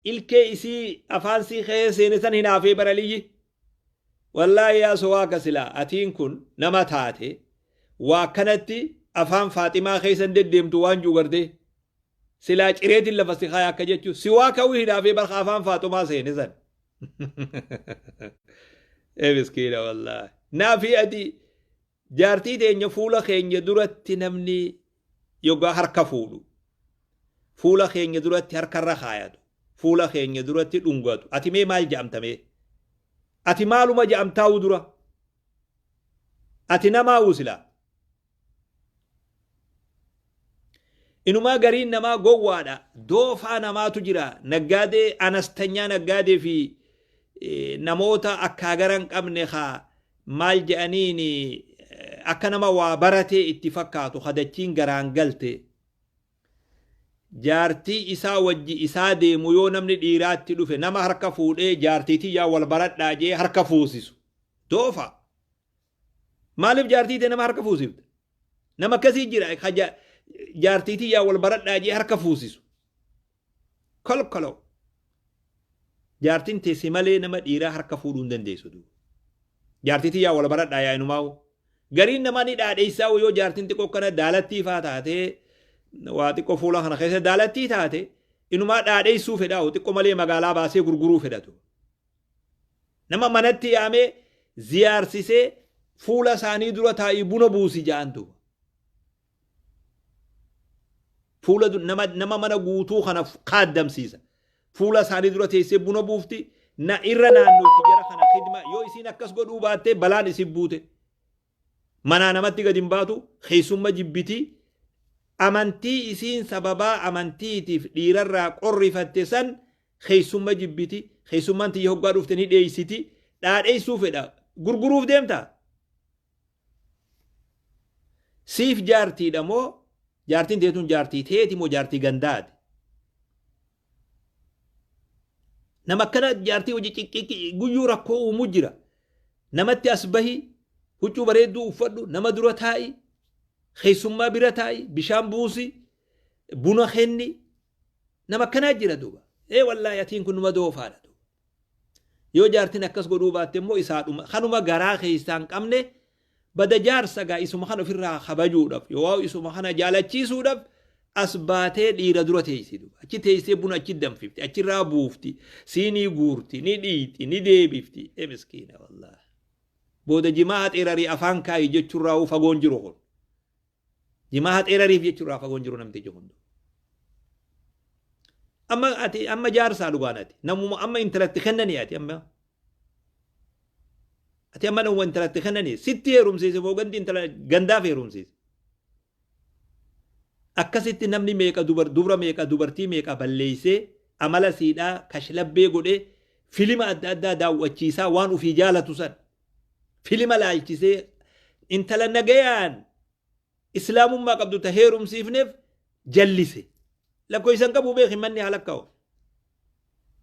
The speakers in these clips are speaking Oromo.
الكيسي أفانسي خيسين هنا في برالي والله يا سواك سلا أتين كن نما تاتي وكانت أفان فاطمة خيسن ديم توان جوغردي سلا جريت اللي فسخايا كجتشو سواك وهنا في برخ أفان فاطمة سينسن إيه مسكينة والله نافي أدي جارتي دي فولا خين درت نمني يوغا هركا فولا خين درت هركا رخايا فولا خين درت دونغاتو أتي مي مال جامتمي أتي مالو ما جامتاو درا أتي نما وسلا إنما غرين نما غوادا دوفا نما تجرا نغادي أنستنيا نغادي في نموتا أكاغران قمني خا مال جانيني أكنما وابرتي اتفاقاتو خدتين غران قلتي جارتي إسا وجي إسا ديمو يو نمني ديرات تلوفي نما هركا فوده جارتي تي يا والبرد داجي هركا فوسيسو دوفا مالف جارتي دي نما هركا فوسيسو نما كسي جرا خجا جارتي تي يا والبرد داجي هركا فوسيسو كلو جارتين تيسي مالي نما ديرا هركا فودون دنديسو دو جارتي تي يا والبرد دايا نماو غرين نما ني داد إساو يو جارتين تي كوكنا دالتي فاتاتي واتي كفولا خنا خيسة دالتي تاتي إنما داد إسو فداو تي كمالي مغالا باسي غرغرو فداتو نما منتي آمي زيار سيسي فولا ساني دورا تاي بونو بوسي جانتو فولا نما منا غوتو خنا قادم سيسا فولا ساني دورا تيسي بونو بوفتي نا إرنا نو تجارة خنا خدمة يو إسين أكس قدو باتي بلان إسي بوتي منا نمتي قدم باتو خيسوم جبتي أمانتي إسين سببا أمانتي تف ديرر قرفت سن خيسوم جبتي خيسوم أنتي يهوغا رفتني ديسيتي دار أي سوفي دا غرغروف ديمتا سيف جارتي دمو جارتين ديتون جارتي تيتي مو جارتي غنداد نما كانت جارتي وجي غيو ركو مجرا نمتي أصبحي هجو بريدو ufadhu nama dura taa'i keessummaa bira taa'i bishaan buusi buna kenni nama kanaa jira duuba wallahi atiin kun numa doofaadha duuba yoo jaartin akkas godhuu baatte immoo isaadhuma kanuma garaa keessaan qabne bada jaarsa gaa isuma kana ofirraa kabajuudhaaf yoo isuma kana jaalachiisuudhaaf as baatee dhiira dura teessi duuba achi teessee buna achi danfifti achirraa buufti siinii guurti ni dhiiti ni deebifti miskiina wallahi بودا جماعة إيراري أفان كاي جتشورا وفاقون جروهون جماعة إيراري في جتشورا فاقون جرو نمتي جهون أما جار سالوغاناتي نمو أما انتلت خنني أما نمو انتلت خنني ستي رمسيس فوقن دي انتلت غندا في رمسيس أكا ستي نمني ميكا دورا ميكا دورتي ميكا بليسي أمالا سيدا كشلب بيقودي فيلم أدى داو أجيسا وانو في جالة سن فيلم لايكيسي انت لنغيان اسلام ما قبضو تهيرم سيفنف جلسي لكو يسان قبو بيخي مني حلقاو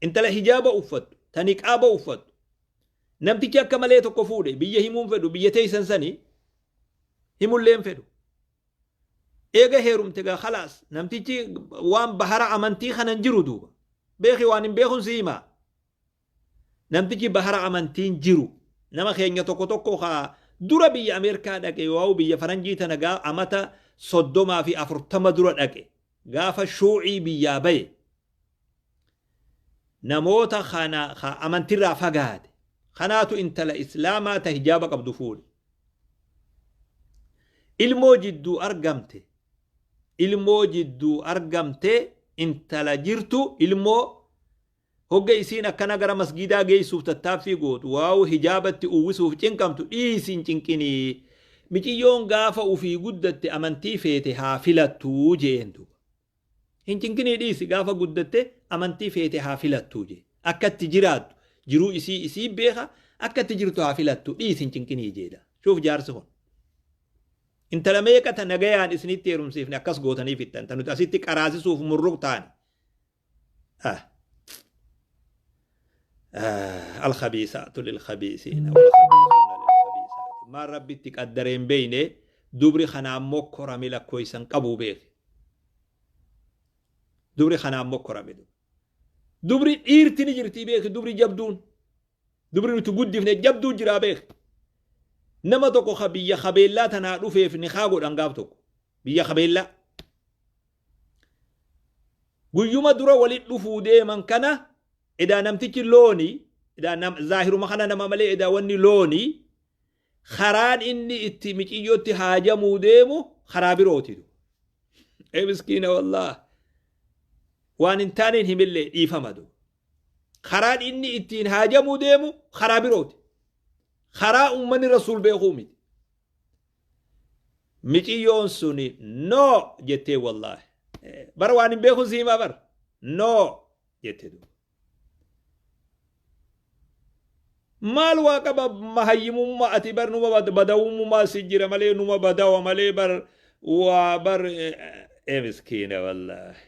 انت لحجاب افت تنقاب افت نمتي كيا كمالي تقفودي بيه همون فدو بيه تيسان سني همون لين فدو ايغا هيرم تغا خلاص نمتي كي وان بحر امانتي خننجرو دوبا بيخي وان بيخون سيما نمتي كي بحر امانتين جرو nama keenya tokko ha dura biyya Ameerikaa dhaqe waa biyya Faranjii tana gaa amata 30 fi 40 dura dhaqe gaafa shuucii biyya baye namoota khana amantirraa fagaate khanaatu intala islaamaa ta hijaaba qabdu fuudhe ilmoo jidduu argamte intala jirtu ilmoo hogga isiin akkana gara masgiidaa geessuuf tattaaffii gootu waaw hijaabatti uwwisuuf cinqamtu dhiisiin cinqini miciyyoon gaafa ufii guddatte amantii feete haa filattuu jeentu hin cinqinii dhiisi gaafa guddatte amantii feete haa filattuu jee akkatti jiraattu jiruu isii beeka akkatti jirtu haa filattu dhiisiin cinqinii jeedha shuuf jaarsi kun intala meeqata nagayaan isinitti heerumsiifne akkas gootanii fittan tanuti asitti qaraasisuuf murruq taani الخبيثات للخبيثين والخبيثون للخبيثات ما ربي تقدرين بينه دبري خنا مكرم لا كويسن قبو بيخ دبري خنا مكرم دبري إيرتني جرتي بيك دبري جبدون دبري نتقدف نجبدو جرا بيك نما توكو خبيا خبيلا تنادو في نخاغو دانغاب بيا خبيلا guyyuma dura walit dhufuu deeman kana edaa namtichi looni edaa zaahiruma kana nama malee edaa wanni looni karaan inni itti miciyyootti haajamuu deemu karaa birootitu miskiina wallah waan hin taaneen himillee dhiifamadu karaan inni ittiin haajamuu deemu karaa birooti karaa ummanni rasuul beekuu miti miciyyoon suni noo jettee wallahi bar waan hin beekun siimaa bar noo jette du maal waa qaba mahayyimummaa ati bar numa badawummaa si jira malee numa badawa malee bar waa bar miskiina wallahi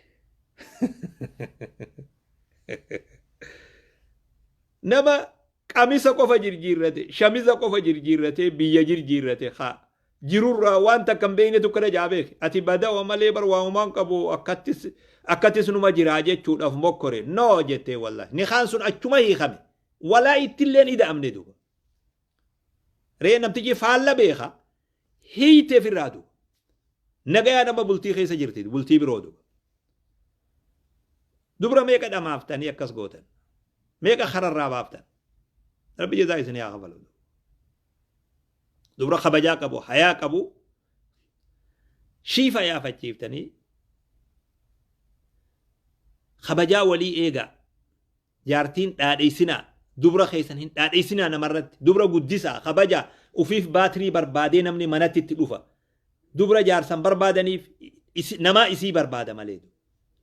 nama qamisa qofa jirjiirrate shamisa qofa jirjiirrate biyya jirjiirrate haa jirurra waan takkan beeyne tukkana jaabeek ati badawa malee bar waamumaan qabu akkatis numa jiraa jechuudhaaf mokkore noo jettee wallahi ni kaan sun achuma hiikame walaa ittilleen ida'amne duba ree namtichi faalla beeka hiiteef irraa duba nagayaa nama bultii keessa jirti bultii biroo duba dubra meeqa dhamaaftanii akkas gootan meeqa kararraa baaftan rabbi jazaa isin yaa qabalu dubra kabajaa qabu hayaa qabu shiifa yaafachiiftanii kabajaa walii eega jaartiin dhaadheessinaa dubra keessan hin dhaadheessinaa namarratti dubra guddisaa kabajaa ufiif baatirii barbaadee namni manatti itti dhufa dubra jaarsan barbaadaniif namaa isii barbaada malee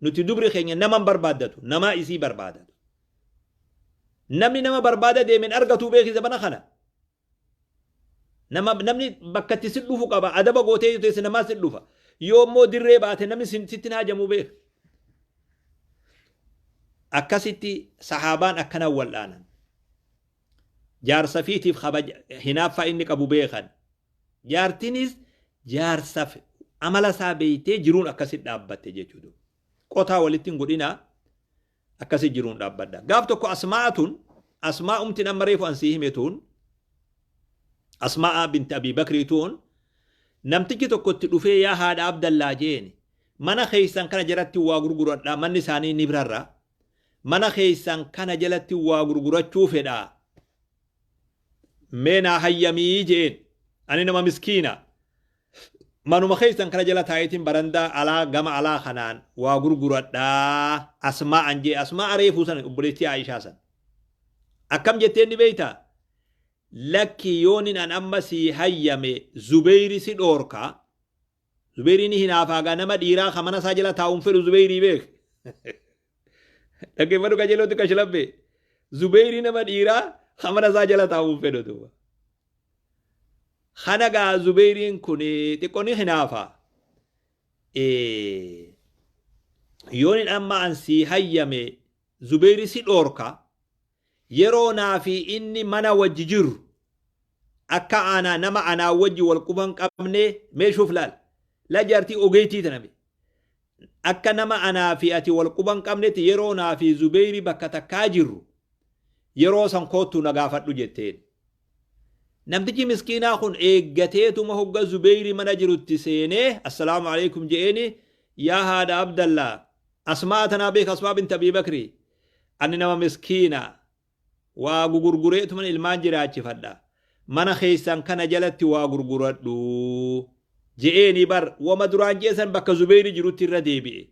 nuti dubri keenya naman barbaaddatu namaa isii barbaadatu namni nama barbaada deemen argatuu beekisa bana kana namni bakka itti sin dhufu qaba adaba gootee teesse namaa sin dhufa yoo immoo dirree baate namni sittin haajamuu beeka akkasitti sahaabaan akkana wal'aanan jaarsa fiitiif hinaaffaa inni qabu beekan jaartinis jaarsaf amala isaa beeytee jiruun akkasitti dhaabbatte jechuudha qotaa walitti hin godhinaa akkasitti jiruun dhaabbadha gaaf tokko asmaa'umtiin amma reefu ansii himetuun asmaa'a binti abii bakriituun namtichi tokkotti dhufee yaa haadha abdallaa jeeni mana keeysan kana jalatti waa gurguradhaa manni isaanii ni birarra mana keeysan kana jalatti waa gurgurachuu fedhaa meenaa hayyamii jeen ani nama miskiina manuma keeysan kana jala taayitiin barandaa alaa gama alaa kanaan waa gurguradhaa asmaa'an jee asmaa'a reefuu san obboleettii Aishaa san akkam jetteen ni beeytaa lakki yoonin an amma si hayyame Zubeyri si dhoorka Zubeyri ni hinaafaagaa nama dhiiraa ka mana isaa jala taa'uun fedhu Zubeyrii beek dhaggeeffadhu qajeelootti kashlabbe Zubeyri nama dhiiraa ka mana isaa jala taa'uun fedhu duuba kanagaa Zubeyriin kun xiqqoonni hinaafaa yoonin amma an si hayyame Zubeyri si dhoorka yeroo naafi inni mana wajji jiru akka aanaa nama anaa wajji wal quban qabne meeshuuf laal la jaartii ogeetii taname akka nama anaa fi ati wal quban qabnetti yeroo naafi Zubeyri bakka takkaa jiru yeroo san koottu nagaafadhu jetteen namtichi miskiinaa kun eeggateetuma hogga Zubeyri mana jirutti seenee assalaamu alaikum je'eeni yaa haadha abdallaa asmaa tanaa beek asmaa binti abii bakri ani nama miskiinaa waa gurgureetuman ilmaan jiraachifadha mana keeysan kana jalatti waa gurguradhu je'eeni bar wama duraan jeesan bakka Zubeyri jirutti irra deebi'e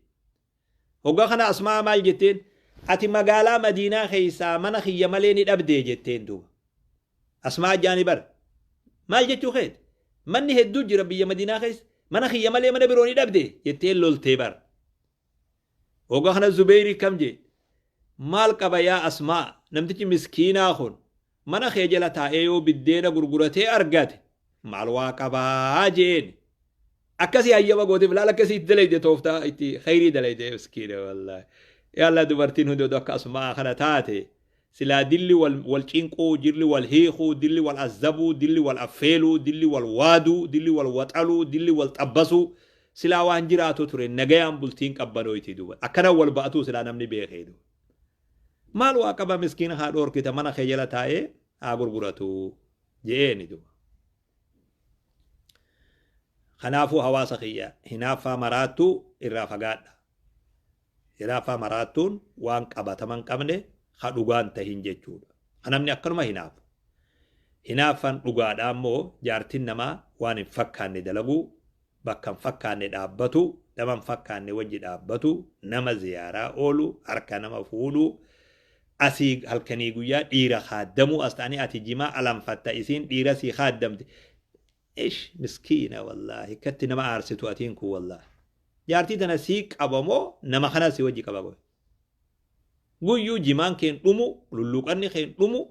hogga kana asmaa maal jetteen ati magaalaa Madiinaa keeysaa mana kiyya malee ni dhabdee jetteen duuba asmaa jaani bar maal jechuu keet manni hedduu jira biyya Madiinaa keessa mana kiyya malee mana biroo ni dhabdee jetteen loltee bar hogga kana Zubeyri kam jee maal qaba yaa asmaa namtichi miskiinaa kun mana kee jala taa'ee yoo biddeena gurguratee argate maal waa qabaa jeen akkasii hayyama gooteef laal akkasii itti dalayde tooftaa itti khayrii dalayde miskiina wallahi yalla dubartiin hundi akka asmaa kana taate silaa dilli wal cinquu dilli wal hiikuu dilli wal azzabuu dilli wal affeeluu dilli wal waaduu dilli wal waxaluu dilli wal xabbasuu silaa waan jiraatu ture nagayaan bultiin qabbanoyti duba akkana wal ba'atuu silaa namni beekee duba maal waa qaba miskiina haa dhoorkita mana kee jala taa'ee haa gurguratu je'eeni duba. Kanaafuu hawaasa kiyya hinaaffaa maraattuu irraa fagaadha. Hinaaffaa maraattuun waan qabataman qabne ha dhugaan tahin jechuudha. Namni akkanuma hinaafu. Hinaaffaan dhugaadhaa immoo jaartiin namaa waan hin fakkaanne dalaguu, bakka hin fakkaanne dhaabbatu, nama hin fakkaanne wajji dhaabbatu, nama ziyaaraa oolu, harka nama fuudhu, asii halkanii guyyaa dhiira haaddamu as ta'anii ati jimaa alanfatta isiin dhiira sii haaddamte. Ish miskiina wallaahi katti nama aarsitu atiin kun wallaahi. Jaartii tana sii qabamoo nama kana sii wajji qaba goe. Guyyuu jimaan keen dhumu, lulluqanni keen dhumu,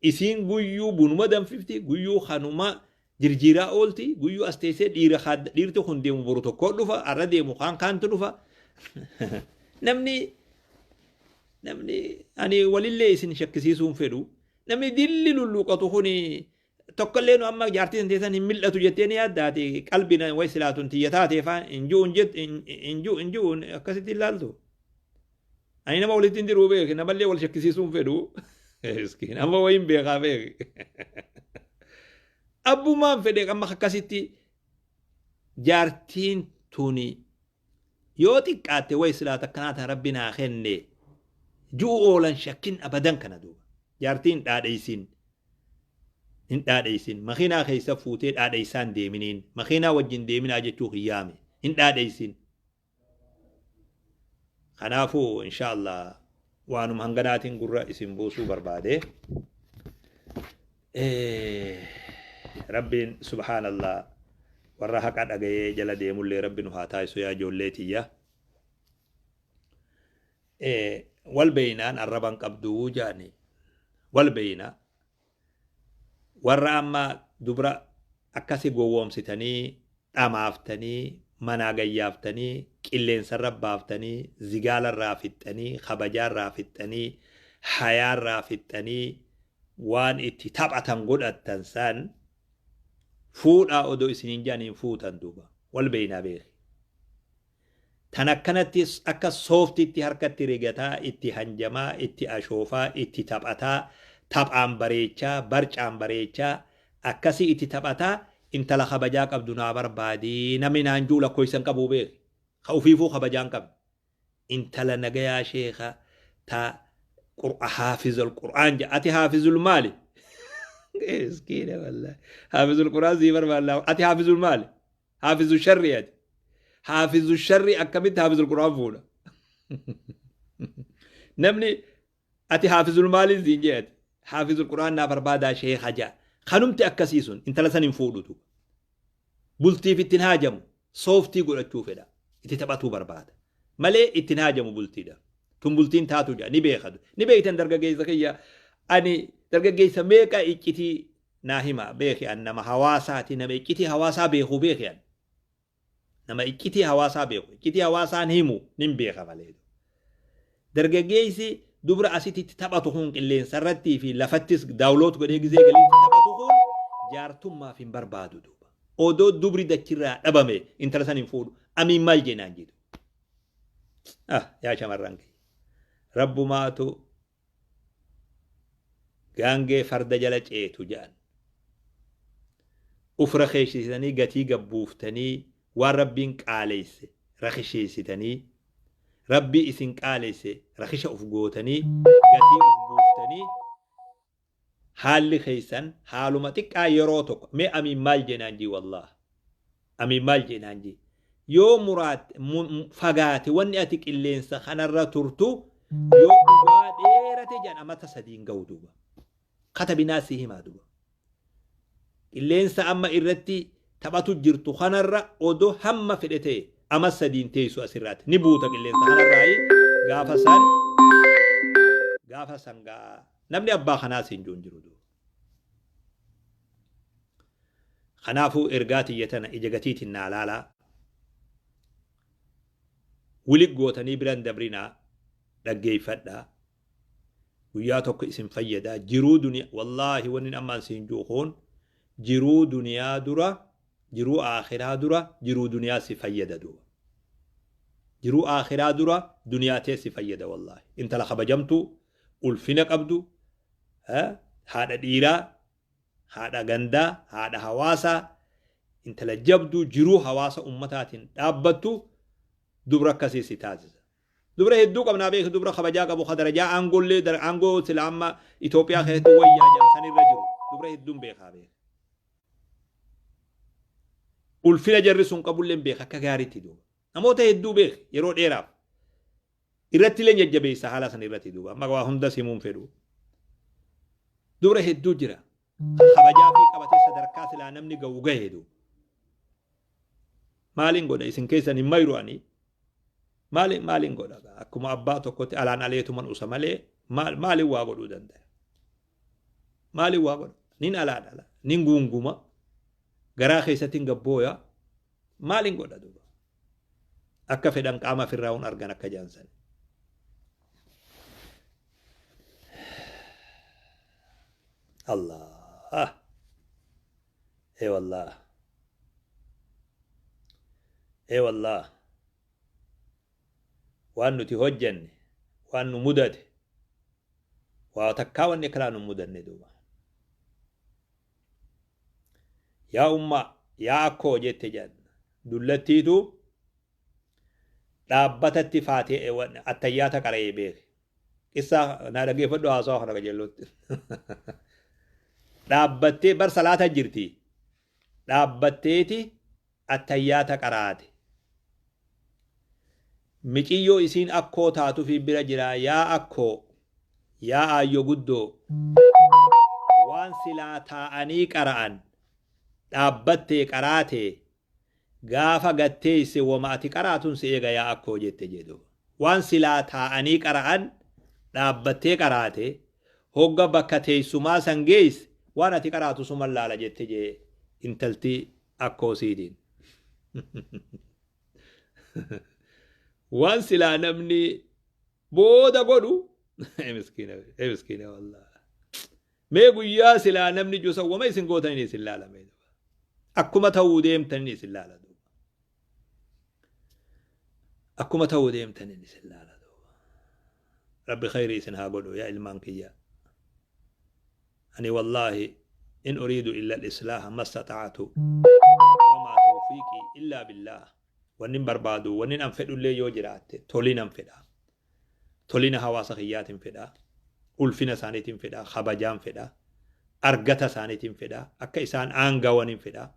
isiin guyyuu bunuma danfifti, guyyuu kanuma jirjiiraa oolti, guyyuu as teessee dhiirti kun deemu boru tokko dhufa, arra deemu kaantu dhufa. Namni ani walillee isin shakkisiisuun fedhu, namni dilli lulluqatu kuni tokkollee nu amma jaartiin teessan hin mil'atu jettee ni yaaddaati qalbiin way silaatuun tiyya taateefaan injuun akkasitti ilaaltu. Ani nama walitti hin jiruu beeke namallee wal shakkisiisuun fedhu. Amma wayin beekaa beeke. Abbummaan fedhe amma akkasitti jaartiin tuni yoo xiqqaatte way silaata akkanaata rabbi naa kenne ju'u oolan shakkin abadan kana duuba. Jaartiin dhaadheeysin. Hin dhaadheeysin. Makiinaa keessa fuutee dhaadheeysaan deeminiin. Makiinaa wajjin deeminaa jechuu hiyyaame. Hin dhaadheeysin. Kanaafuu inshaallah waanuma hanganaatiin gurra isin buusuu barbaade. Rabbiin subhaanallah warra haqa dhagayee jala deemullee rabbi nu haa taasisu yaa ijoollee tiyya. Wal beeynaan arraban qabduu jaani. Wal beeynaa. Warra amma dubra akkasi gowwoomsitanii dhamaaftanii manaa gayyaaftanii qilleensarra baaftanii zigaalarraa fixxanii kabajaarraa fixxanii hayaarraa fixxanii waan itti taphatan godhattan san fuudhaa odoo isiniin jaaniin fuutan duuba wal beeynaa beeki. Tan akkanatti akka sooftitti harkatti rigataa itti hanjamaa itti ashoofaa itti taphataa taphaan bareechaa barcaan bareechaa akkasii itti taphataa intala kabajaa qabdu naa barbaadii namni naanjuu lakkoysan qabuu beeki. Ka ufiifuu kabajaan qabdu. Intala nagayaa sheeka ta haafizul qur'aan jaa ati haafizul maali? Eskiina wallahi. Haafizul qur'aan sii barbaadlaa ati haafizul maali? Haafizul sharri ati. Haafizul sharri akkamitti haafizul qur'aan fuudha? Namni ati haafizul maali siin jee ati. حافظ القرآن نافر بادا شيخ جاء خنمت أكسيسون انت لسان فودتو بلتي في التنهاجم صوفتي قول تشوف دا اتتبعتو برباد مالي التنهاجم بلتي دا تم بلتين تاتو جا نبي خدو نبي تندرجا جيزة كيا أني درجا جيزة ميكا إكتي ناهما بيخي أنما حواساتي نما إكتي حواسا بيخو بيخي أن نما إكتي حواسا بيخو إكتي حواسا نهمو نم بيخا مالي درجا جيزي دبر أسيتي تبعتهم اللي سرتي في لفتس داولوت قد يجزي قليل تبعتهم جارتم ما في بربادو دوبا أودو دبر دكتيرا أبامي إنترسان ينفود أمي مال جنان جدو يا شمرانك رب ماتو غانجي فرد جلج إيتو جان أفرخيشتني قتي قبوفتني وربينك آليس رخشيستني ربي إسن قاليسي رخيشة أفقوتني قتي أفقوفتني حال خيسان حالومتك آيروتك مي أمي مال جنانجي والله أمي مال جنانجي يو مراد فقاتي واني أتك اللين سخنا الرتورتو يو باديرة جان أما تصدين قودوبا خطب ناسيه ما دوبا اللين سأما إرتي تباتو جرتو خنا الرأ ودو هم فدتي أما السدين تيسو أسرات نبوتك اللي انتهى الرأي غافسان نمني أبا خناسين جون جرودو خنافو إرغاتي يتنا إجاقتيت النالالا ولق قوتني بران دبرنا لقي فدا وياتوك اسم فيدا جرو دنيا والله ونن أمان سينجوخون جرو دنيا درا جرو آخرا درا جرو دنيا سفيدا دو جرو آخرا درا دنيا تي سفيدا والله انت لخبجمتو ulfina qabdu haadha dhiiraa haadha gandaa haadha hawaasaa intala jabdu jiruu hawaasa ummataatiin dhaabbattu dubra akkasii si taasisa. Dubra hedduu qabnaa beeku dubra kabajaa qabu kadarajaa aangollee aangoo sila amma Itoophiyaa keessatti wayyaa jalsan irra jiru dubra hedduun beekaa beeku. Ulfina jarri sun qabullee beeka akka gaariitti duuba. Namoota hedduu beeku yeroo dheeraaf irratti illee jajjabeessa haala san irratti duuba amma waa hunda simuun fedhu. Dubra hedduu jira. Kabajaa fi qabatee sadarkaa silaa namni ga'u gahee duuba. Maaliin godha isin keessan hin mayru'anii maaliin godha akkuma abbaa tokkotti alaan aleetuman usa malee maaliin waa godhuu danda'a. Maaliin waa godha nin alaadhala nin guunguma garaa keessatti hin gabbooya maaliin godha duuba. Akka fedhan qaama firraa hun argan akka jaansan. Allah wallah wallah waan nuti hojjenne waan nu mudate waa takkaa wanni kalaa nu mudanne duuba. Yaa ummaa yaa akkoo jette janna dullattiitu dhaabbatatti faatee attayyaata qara'ee beeke. Qissaa naa dhageeffadhu haasawa kana qajeellotti. Dhaabbattee bar salaata jirti. Dhaabbatteeti attayyaata qaraate. Miqiyyoo isiin akkoo taatu fi bira jira yaa akkoo yaa aayyo guddoo waan silaa taa'anii qara'an dhaabbattee qaraate gaafa gatteesse wama ati qaraatun si eega yaa akkoo jette jedhu. Waan silaa taa'anii qara'an dhaabbattee qaraate hogga bakka teessumaa san geesse waan ati qaraatu suman laala jette jee intalti akkoo siitiin. Waan silaa namni booda godhu miskiina wallah. Mee guyyaa silaa namni juusa wama isin gootanii isin laalame. Akkuma ta'uu deemtanii isin laala duuba. Akkuma ta'uu deemtanii isin laala duuba. Rabbi khayrii isin haa godhu yaa ilmaan kiyya. Ani wallahi in uriidu illa al-islaaha ma istata'tu wa ma tawfiiqii illa billah. Wannin barbaadu wannin an fedhullee yoo jiraatte tolinan fedha. Tolina hawaasa kiyyaatiin fedha. Ulfina isaaniitiin fedha. Kabajaan fedha. Argata isaaniitiin fedha. Akka isaan aangawaniin fedha.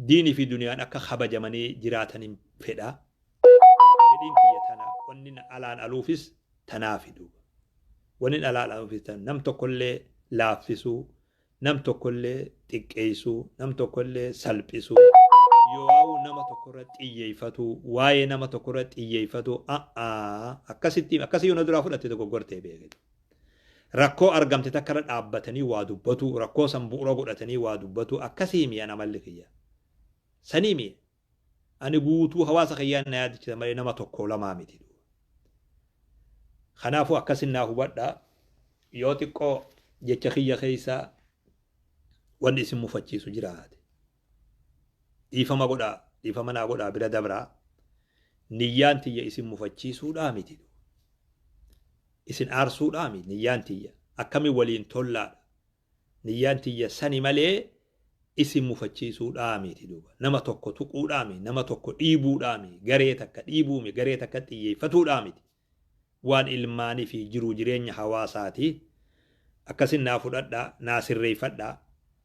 Diinii fi duniyaan akka kabajamanii jiraataniin fedha. Fedhiin kiyya tana wannin alaan aluufis tanaafi duuba. Wannin alaan aluufis tan nam tokkollee laaffisuu, nam tokkollee xiqqeessuu, nam tokkollee salphisuu. Yoo nama tokkorra xiyyeeffatu waa'ee nama tokkorra xiyyeeffatu akkasii yoo na duraa fudhatte tokko gortee beekatu. Rakkoo argamte takkarra dhaabbatanii waa dubbatu rakkoo san bu'uura godhatanii waa dubbatu akkasii mi'a namalli kiyya. Sanii mi'a ani guutuu hawaasa kiyyaan na yaadachisa malee nama tokko lamaa miti. Kanaafuu akkasin naa hubadhaa yoo xiqqoo jecha kiyya keessaa wanni isin mufachiisu jiraate. Dhiifama godhaa dhiifama naa godhaa bira dabraa niyyaan tiyya isin mufachiisuudhaa miti. Isin aarsuudhaa miti niyyaan tiyya akkamiin waliin tollaadha. Niyyaan tiyya sani malee isin mufachiisuudhaa miti duuba. Nama tokko tuquudhaa miti nama tokko dhiibuudhaa miti garee takka dhiibuu miti garee takka xiyyeeffatuudhaa miti. Waan ilmaanii fi jiruu jireenya hawaasaati akkasin naa fudhadhaa naa sirreeffadhaa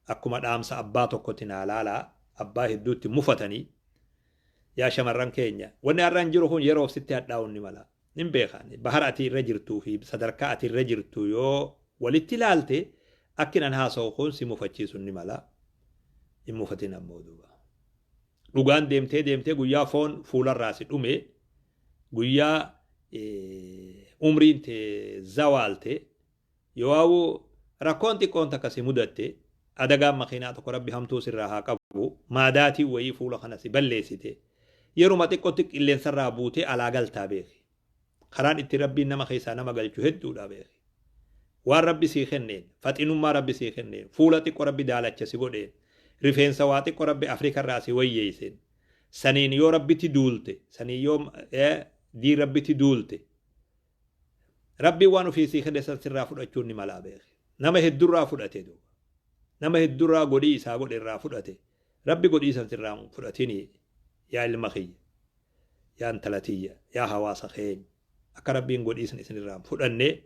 akkuma dhaamsa abbaa tokkotti naa laalaa. Abbaa hedduutti mufatanii yaa shamarran keenya wanni har'aan jiru kun yeroof sitti hadhaa'uun ni mala nin beekan bahara ati irra jirtuu fi sadarkaa ati irra jirtu yoo walitti ilaalte akkinan haasa'u kun si mufachiisu ni mala hin mufatin ammoo duuba. Dhugaan deemtee guyyaa foon fuularraa si dhume guyyaa umriin tee zawaalte yoo rakkoon xiqqoon takka si mudatte adagaan makiinaa tokko rabbi hamtuu sirraa haa qabu maadaatii wayii fuula kana si balleessite yeruma xiqqootti qilleensarraa buutee alaa galtaa beeki. Karaan itti rabbiin nama keessaa nama galchu hedduudha beeki. Waan rabbi sii kenneen faxinummaa rabbi sii kenneen fuula xiqqoo rabbi daalacha si godheen rifeensa waa xiqqoo rabbi Afrikarraa si wayyeesseen saniin yoo rabbitti duulte saniin yoo dii rabbitti duulte ربي وانو في سيخن سنسرا فدأتشون ملا بيخ نما هدرا فدأتي دو نما هدرا قدي إسا قد إرا فدأتي ربي قد إسا سنسرا فدأتيني يا المخي يا انتلاتية يا هواس خين أكا ربي قد إسا سنسرا فدأني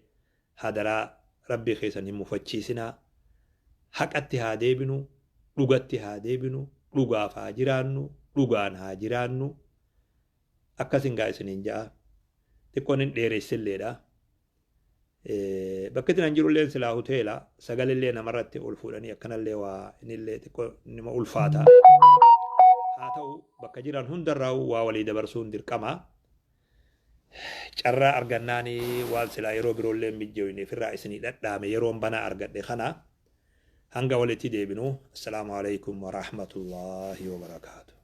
هادرا ربي خيسا نمفتشيسنا حق اتها بنو لغت ها بنو لغا فاجرانو لغان هاجرانو أكاسين غايسنين جاء تكونين ديريس الليلة بكتنا نجرو اللين سلا هوتيلا سقال اللين مرات ألفولاني أكنا اللي وإن اللي تكون نما ألفاتا هاتو بكجيران هندر راو وولي دبرسون دير كما carraa argannaani waan silaa yeroo biroo illee mijjooyne firraa isinii dhadhaame yeroon bana argadhe kana hanga walitti deebinu. Assalaamu alaykum wa rahmatullahi wa barakaatu.